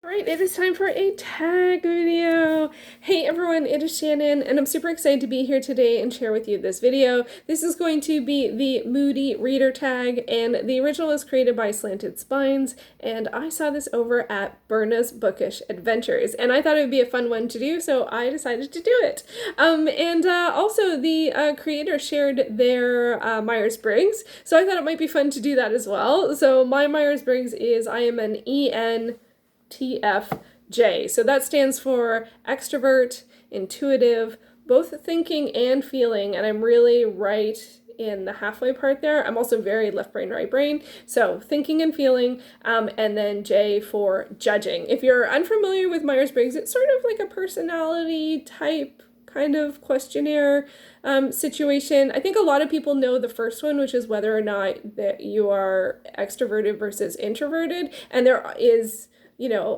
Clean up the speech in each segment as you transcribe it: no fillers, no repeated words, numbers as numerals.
Alright, it is time for a tag video. Hey everyone, it is Shannon, and I'm super excited to be here today and share with you this video. This is going to be the Moody Reader tag, and the original was created by Slanted Spines, and I saw this over at Berna's Bookish Adventures, and I thought it would be a fun one to do, so I decided to do it. Also the creator shared their Myers-Briggs, so I thought it might be fun to do that as well. So my Myers-Briggs is I am an ENTFJ. So that stands for extrovert, intuitive, both thinking and feeling, and I'm really right in the halfway part there. I'm also very left brain, right brain. So thinking and feeling, and then J for judging. If you're unfamiliar with Myers-Briggs, it's sort of like a personality type kind of questionnaire situation. I think a lot of people know the first one, which is whether or not that you are extroverted versus introverted, and there is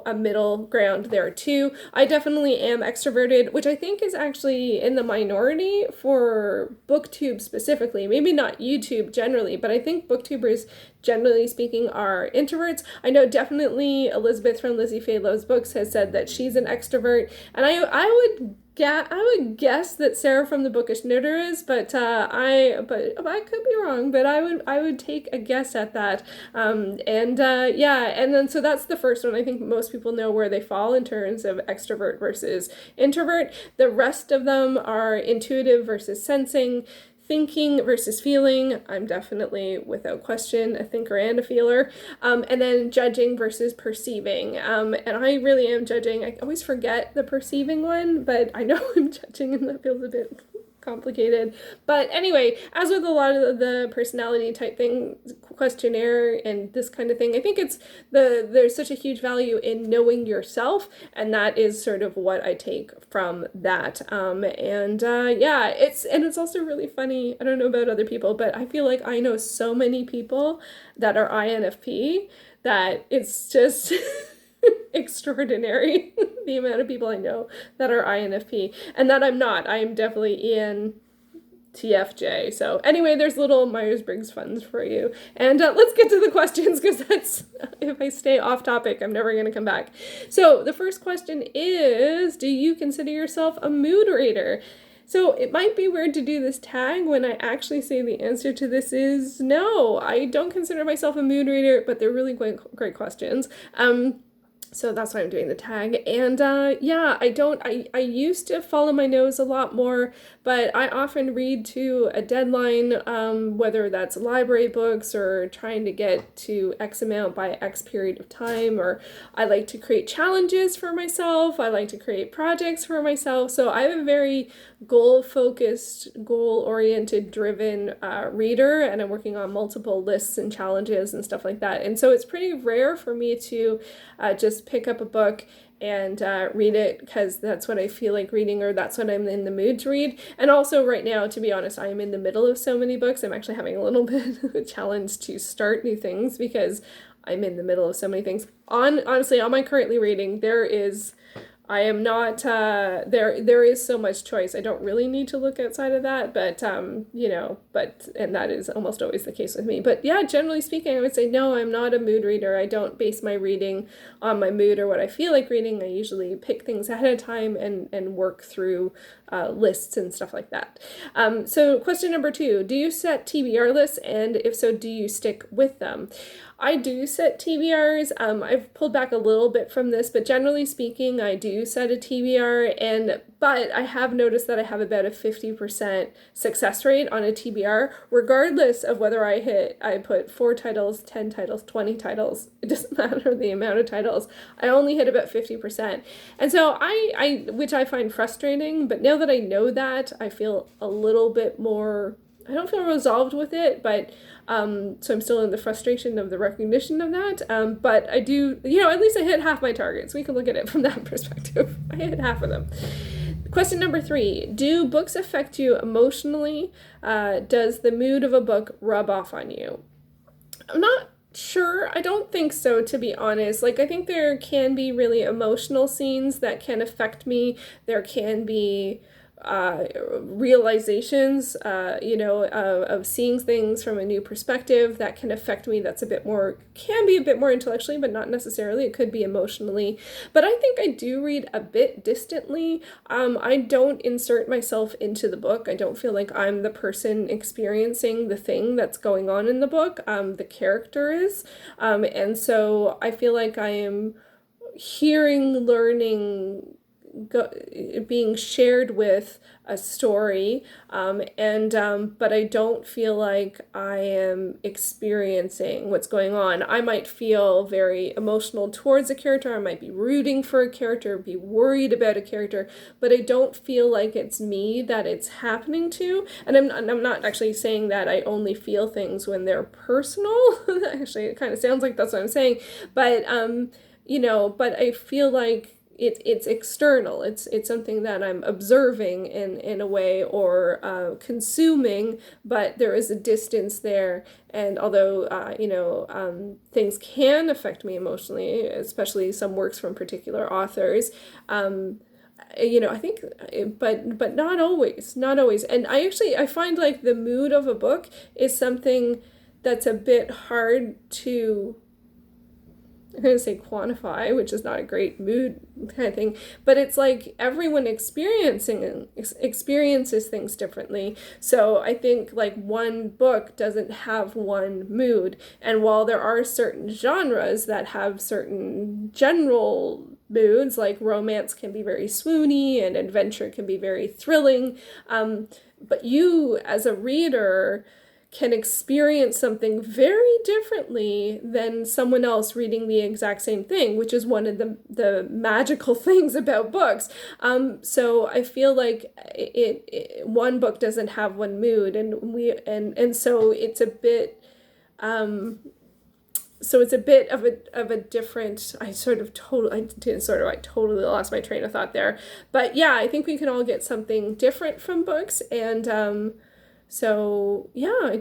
a middle ground there too. I definitely am extroverted, which I think is actually in the minority for BookTube specifically. Maybe not YouTube generally, but I think BookTubers, generally speaking, are introverts. I know definitely Elizabeth from Lizzie Faye Loves Books has said that she's an extrovert, and I would guess that Sarah from the Bookish Knitter is, but I could be wrong. But I would take a guess at that. And then so that's the first one. I think most people know where they fall in terms of extrovert versus introvert. The rest of them are intuitive versus sensing, thinking versus feeling. I'm definitely, without question, a thinker and a feeler. And then judging versus perceiving. And I really am judging. I always forget the perceiving one, but I know I'm judging, and that feels a bit complicated. But anyway, as with a lot of the personality type thing, questionnaire and this kind of thing, I think there's such a huge value in knowing yourself, and that is sort of what I take from that. It's also really funny. I don't know about other people, but I feel like I know so many people that are INFP that it's just extraordinary the amount of people I know that are INFP, and that I'm not. I am definitely ENTFJ. So anyway, there's little Myers-Briggs funds for you. And let's get to the questions, because that's, if I stay off topic, I'm never going to come back. So the first question is, do you consider yourself a mood reader? So it might be weird to do this tag when I actually say the answer to this is no. I don't consider myself a mood reader, but they're really great questions. So that's why I'm doing the tag. And I used to follow my nose a lot more, but I often read to a deadline, whether that's library books or trying to get to X amount by X period of time, or I like to create challenges for myself. I like to create projects for myself. So I'm a very goal-focused, goal-oriented, driven reader, and I'm working on multiple lists and challenges and stuff like that. And so it's pretty rare for me to just pick up a book and read it because that's what I feel like reading, or that's what I'm in the mood to read. And also right now, to be honest, I am in the middle of so many books. I'm actually having a little bit of a challenge to start new things because I'm in the middle of so many things. Honestly, on my currently reading, I am not, there is so much choice. I don't really need to look outside of that, and that is almost always the case with me. But yeah, generally speaking, I would say, no, I'm not a mood reader. I don't base my reading on my mood or what I feel like reading. I usually pick things ahead of time and work through lists and stuff like that. So question number 2, do you set TBR lists? And if so, do you stick with them? I do set TBRs. I've pulled back a little bit from this, but generally speaking, I do set a TBR, but I have noticed that I have about a 50% success rate on a TBR, regardless of whether I put 4 titles, 10 titles, 20 titles. It doesn't matter the amount of titles. I only hit about 50%. And so which I find frustrating, but now that I know that, I feel a little bit more, I don't feel resolved with it, but so I'm still in the frustration of the recognition of that. But I do, at least I hit half my targets. We can look at it from that perspective. I hit half of them. Question number 3, do books affect you emotionally? Does the mood of a book rub off on you? I'm not sure. I don't think so, to be honest. I think there can be really emotional scenes that can affect me. There can be realizations, of seeing things from a new perspective that can affect me. That's can be a bit more intellectually, but not necessarily. It could be emotionally. But I think I do read a bit distantly. I don't insert myself into the book. I don't feel like I'm the person experiencing the thing that's going on in the book. The character is. And so I feel like I am hearing, learning, being shared with a story, but I don't feel like I am experiencing what's going on. I might feel very emotional towards a character, I might be rooting for a character, be worried about a character, but I don't feel like it's me that it's happening to. And I'm not actually saying that I only feel things when they're personal. Actually, it kind of sounds like that's what I'm saying, but but I feel like it's external. It's something that I'm observing in a way, or consuming, but there is a distance there. And although things can affect me emotionally, especially some works from particular authors, I think, but not always, not always. And I find like the mood of a book is something that's a bit hard to, I'm going to say quantify, which is not a great mood kind of thing, but it's like everyone experiences things differently. So I think like one book doesn't have one mood. And while there are certain genres that have certain general moods, like romance can be very swoony and adventure can be very thrilling, but you as a reader can experience something very differently than someone else reading the exact same thing, which is one of the magical things about books. So I feel like one book doesn't have one mood, and so it's a bit of a different. I totally lost my train of thought there, but yeah, I think we can all get something different from books, and so yeah,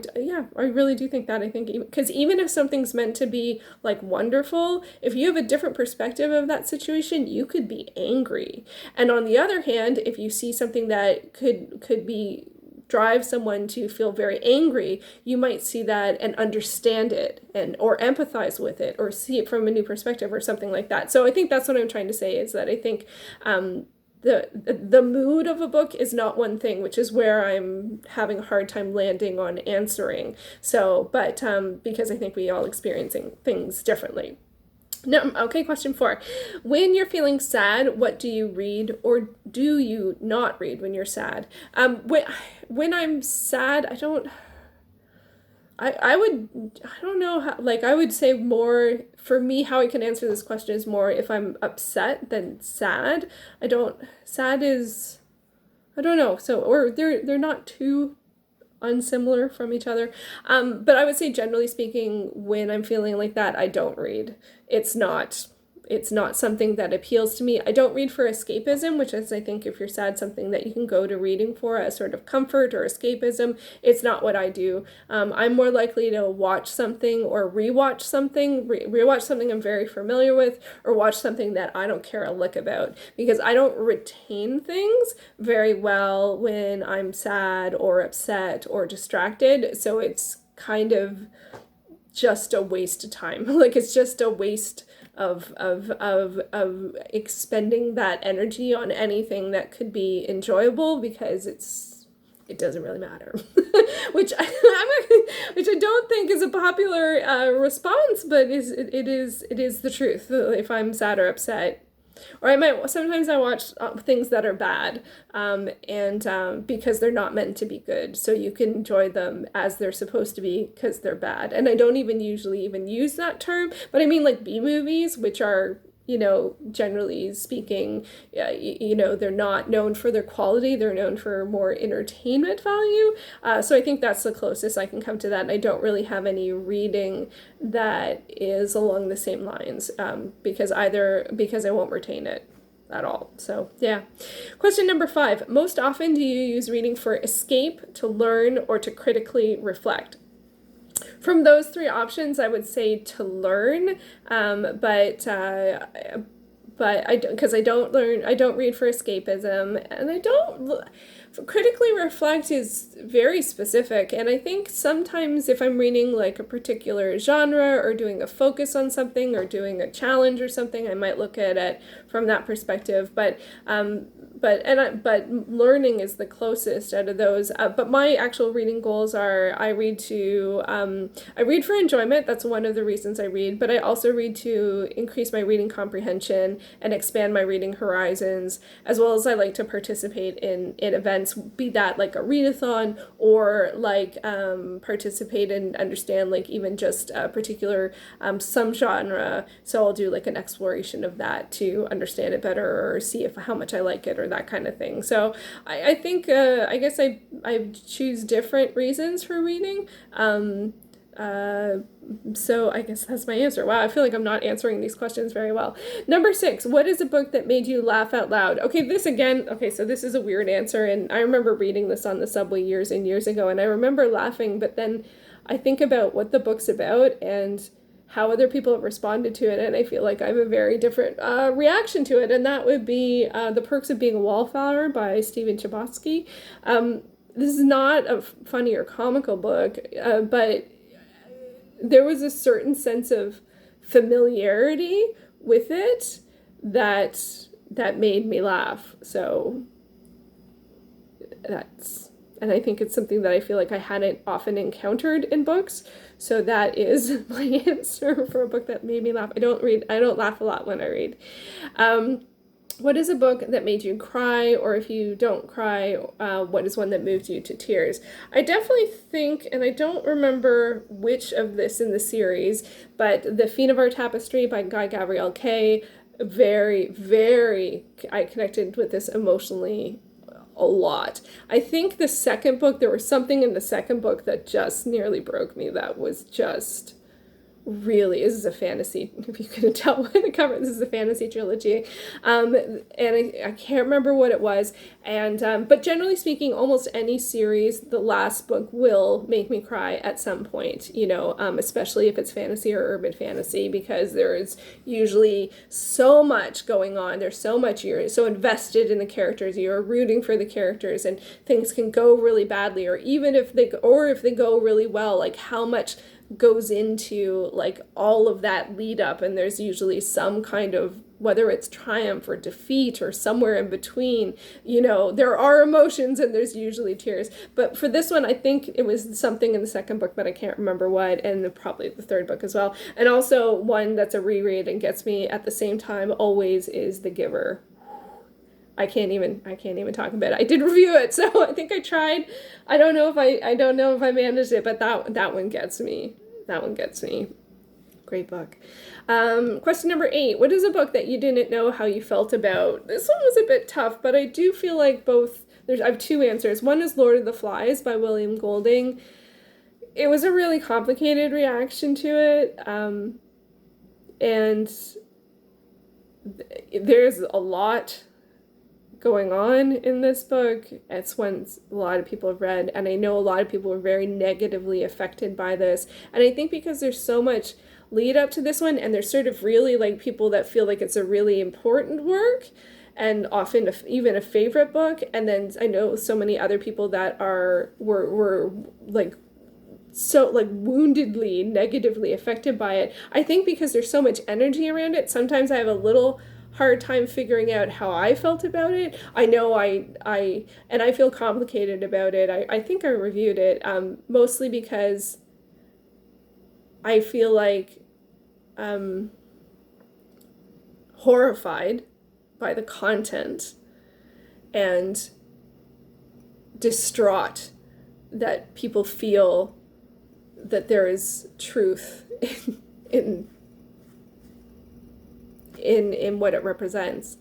I really do think that. I think because even if something's meant to be like wonderful, if you have a different perspective of that situation, you could be angry. And on the other hand, if you see something that could be drive someone to feel very angry, you might see that and understand it or empathize with it or see it from a new perspective or something like that. So I think that's what I'm trying to say, is that I think the mood of a book is not one thing, which is where I'm having a hard time landing on answering. So, but because I think we all experiencing things differently. No, okay, question 4. When you're feeling sad, what do you read or do you not read when you're sad? When I'm sad, I don't know how, like, I would say more, for me, how I can answer this question is more if I'm upset than sad. Sad is, I don't know, so, or they're not too unsimilar from each other. But I would say generally speaking, when I'm feeling like that, I don't read. It's not something that appeals to me. I don't read for escapism, which is, I think, if you're sad, something that you can go to reading for as sort of comfort or escapism. It's not what I do. I'm more likely to watch something or rewatch something I'm very familiar with, or watch something that I don't care a lick about, because I don't retain things very well when I'm sad or upset or distracted. So it's kind of just a waste of time. Like, it's just a waste of expending that energy on anything that could be enjoyable, because it doesn't really matter. which I don't think is a popular response, but it is the truth. If I'm sad or upset, or sometimes I watch things that are bad, and because they're not meant to be good, so you can enjoy them as they're supposed to be because they're bad. And I don't even usually even use that term, but I mean like B movies, which are, generally speaking, they're not known for their quality, they're known for more entertainment value. So I think that's the closest I can come to that. And I don't really have any reading that is along the same lines, because I won't retain it at all. So yeah. Question number 5. Most often do you use reading for escape, to learn, or to critically reflect? From those 3 options, I would say to learn, but but because I don't read for escapism, and I don't. Critically reflect is very specific, and I think sometimes if I'm reading like a particular genre or doing a focus on something or doing a challenge or something, I might look at it from that perspective. But learning is the closest out of those. But my actual reading goals are I read for enjoyment. That's one of the reasons I read, but I also read to increase my reading comprehension and expand my reading horizons, as well as I like to participate in events, be that like a readathon or like participate and understand like even just a particular some genre. So I'll do like an exploration of that to understand it better or see how much I like it or that kind of thing. So I think I guess I choose different reasons for reading. So I guess that's my answer. Wow, I feel like I'm not answering these questions very well. Number 6, what is a book that made you laugh out loud? Okay, so this is a weird answer, and I remember reading this on the subway years and years ago, and I remember laughing, but then I think about what the book's about and how other people have responded to it, and I feel like I have a very different reaction to it, and that would be The Perks of Being a Wallflower by Chbosky. This is not a funny or comical book, but there was a certain sense of familiarity with it that made me laugh. So and I think it's something that I feel like I hadn't often encountered in books. So that is my answer for a book that made me laugh. I don't laugh a lot when I read. What is a book that made you cry, or if you don't cry, what is one that moved you to tears? I definitely think, and I don't remember which of this in the series, but the Fionavar Tapestry by Gavriel I connected with this emotionally a lot. I think the second book, there was something in the second book that just nearly broke me. That was just really, this is a fantasy, if you couldn't tell by the cover, this is a fantasy trilogy, and I can't remember what it was, and but generally speaking, almost any series, the last book will make me cry at some point, especially if it's fantasy or urban fantasy, because there is usually so much going on, there's so much, you're so invested in the characters, you're rooting for the characters, and things can go really badly, or even if they go really well, like how much goes into like all of that lead up, and there's usually some kind of, whether it's triumph or defeat or somewhere in between, there are emotions and there's usually tears. But for this one, I think it was something in the second book, but I can't remember what, and probably the third book as well. And also one that's a reread and gets me at the same time always is The Giver. I can't even talk about it. I did review it, so I think I tried. I don't know if I managed it, but that one gets me. Great book. Question number 8. What is a book that you didn't know how you felt about? This one was a bit tough, but I do feel like I have 2 answers. One is Lord of the Flies by William Golding. It was a really complicated reaction to it, and there's a lot going on in this book. It's one a lot of people have read, and I know a lot of people were very negatively affected by this, and I think because there's so much lead up to this one, and there's sort of really like people that feel like it's a really important work and often even a favorite book, and then I know so many other people that were like so like woundedly negatively affected by it. I think because there's so much energy around it, sometimes I have a little hard time figuring out how I felt about it. I know I feel complicated about it. I think I reviewed it mostly because I feel like horrified by the content and distraught that people feel that there is truth in what it represents.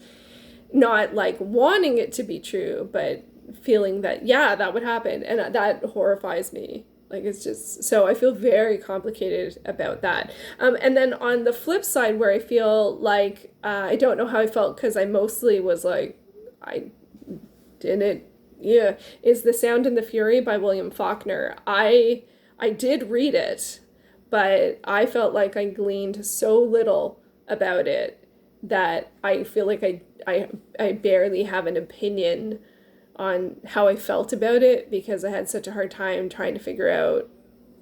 Not like wanting it to be true, but feeling that, yeah, that would happen. And that horrifies me. Like, it's just, so I feel very complicated about that. And then on the flip side, where I feel like I don't know how I felt because I mostly was like, is The Sound and the Fury by William Faulkner. I did read it, but I felt like I gleaned so little about it that I feel like I barely have an opinion on how I felt about it because I had such a hard time trying to figure out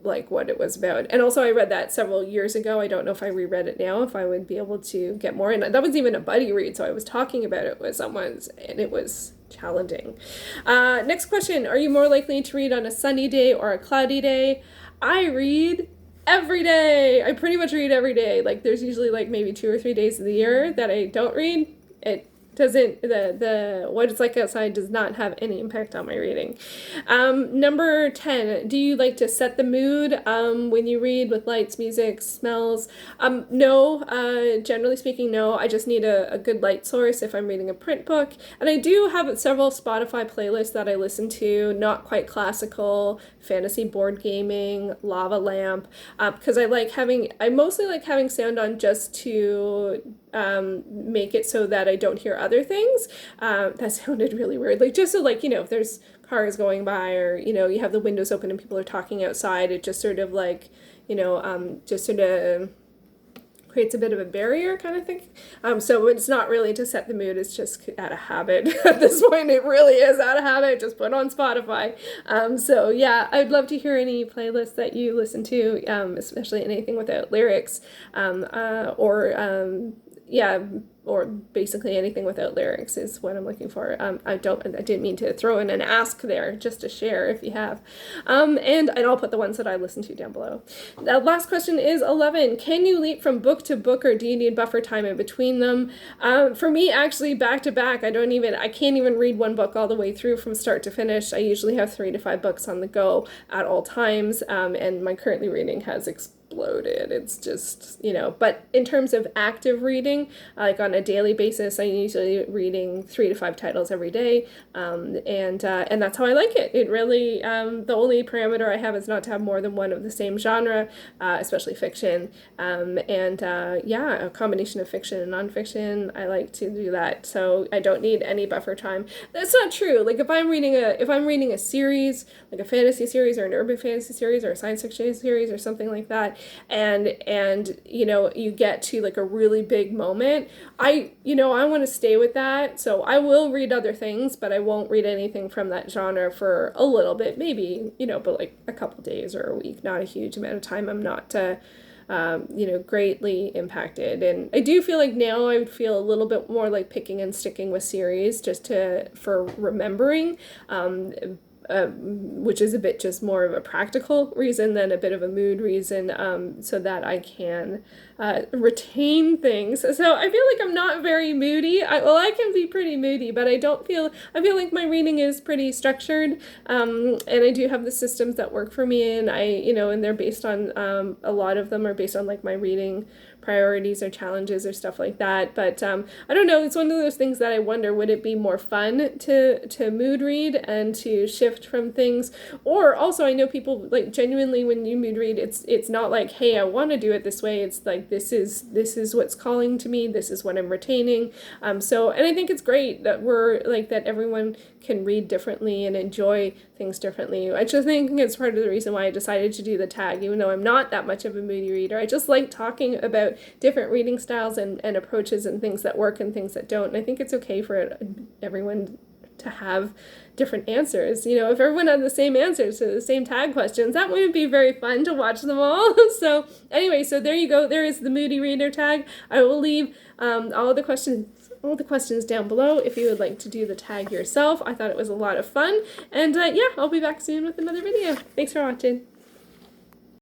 like what it was about. And also I read that several years ago. I don't know if I reread it now, if I would be able to get more. And that was even a buddy read, so I was talking about it with someone and it was challenging. Next question. Are you more likely to read on a sunny day or a cloudy day? I read every day. I pretty much read every day. Like there's usually like maybe 2 or 3 days of the year that I don't read. It doesn't, the what it's like outside does not have any impact on my reading. Number 10, do you like to set the mood when you read with lights, music, smells? No, generally speaking, no. I just need a good light source if I'm reading a print book. And I do have several Spotify playlists that I listen to, not quite classical, fantasy board gaming, lava lamp, because I mostly like having sound on just to make it so that I don't hear other things. That sounded really weird. Like just so like, if there's cars going by or, you have the windows open and people are talking outside, it just sort of like, just sort of creates a bit of a barrier kind of thing. So it's not really to set the mood, it's just out of habit. At this point, it really is out of habit. Just put on Spotify. So yeah, I'd love to hear any playlists that you listen to, especially anything without lyrics, or basically anything without lyrics is what I'm looking for. I didn't mean to throw in an ask there, just to share if you have. And I'll put the ones that I listen to down below. The last question is 11. Can you leap from book to book or do you need buffer time in between them? For me, actually, back to back, I can't even read one book all the way through from start to finish. I usually have 3 to 5 books on the go at all times, and my currently reading has exploded. It's just, but in terms of active reading, like on a daily basis, I'm usually reading 3 to 5 titles every day, and that's how I like it. It really, the only parameter I have is not to have more than one of the same genre, especially fiction, a combination of fiction and nonfiction. I like to do that, so I don't need any buffer time. That's not true. Like if I'm reading a series, like a fantasy series or an urban fantasy series or a science fiction series or something like that, and you get to like a really big moment, I want to stay with that, so I will read other things, but I won't read anything from that genre for a little bit, maybe, but like a couple days or a week, not a huge amount of time. I'm not greatly impacted. And I do feel like now I would feel a little bit more like picking and sticking with series just for remembering, which is a bit just more of a practical reason than a bit of a mood reason, so that I can retain things. So I feel like I'm not very moody. I can be pretty moody, but I feel like my reading is pretty structured, and I do have the systems that work for me, and and they're based on, a lot of them are based on like my reading priorities or challenges or stuff like that. But I don't know, it's one of those things that I wonder, would it be more fun to mood read and to shift from things? Or also, I know people like genuinely when you mood read, it's not like, hey, I want to do it this way. It's like this is what's calling to me, this is what I'm retaining. And I think it's great that that everyone can read differently and enjoy things differently. I just think it's part of the reason why I decided to do the tag, even though I'm not that much of a moody reader. I just like talking about different reading styles and approaches and things that work and things that don't. And I think it's okay for everyone to have different answers. If everyone had the same answers to the same tag questions, that wouldn't be very fun to watch them all. So anyway, so there you go. There is the Moody Reader tag. I will leave all the questions down below if you would like to do the tag yourself. I thought it was a lot of fun. And I'll be back soon with another video. Thanks for watching.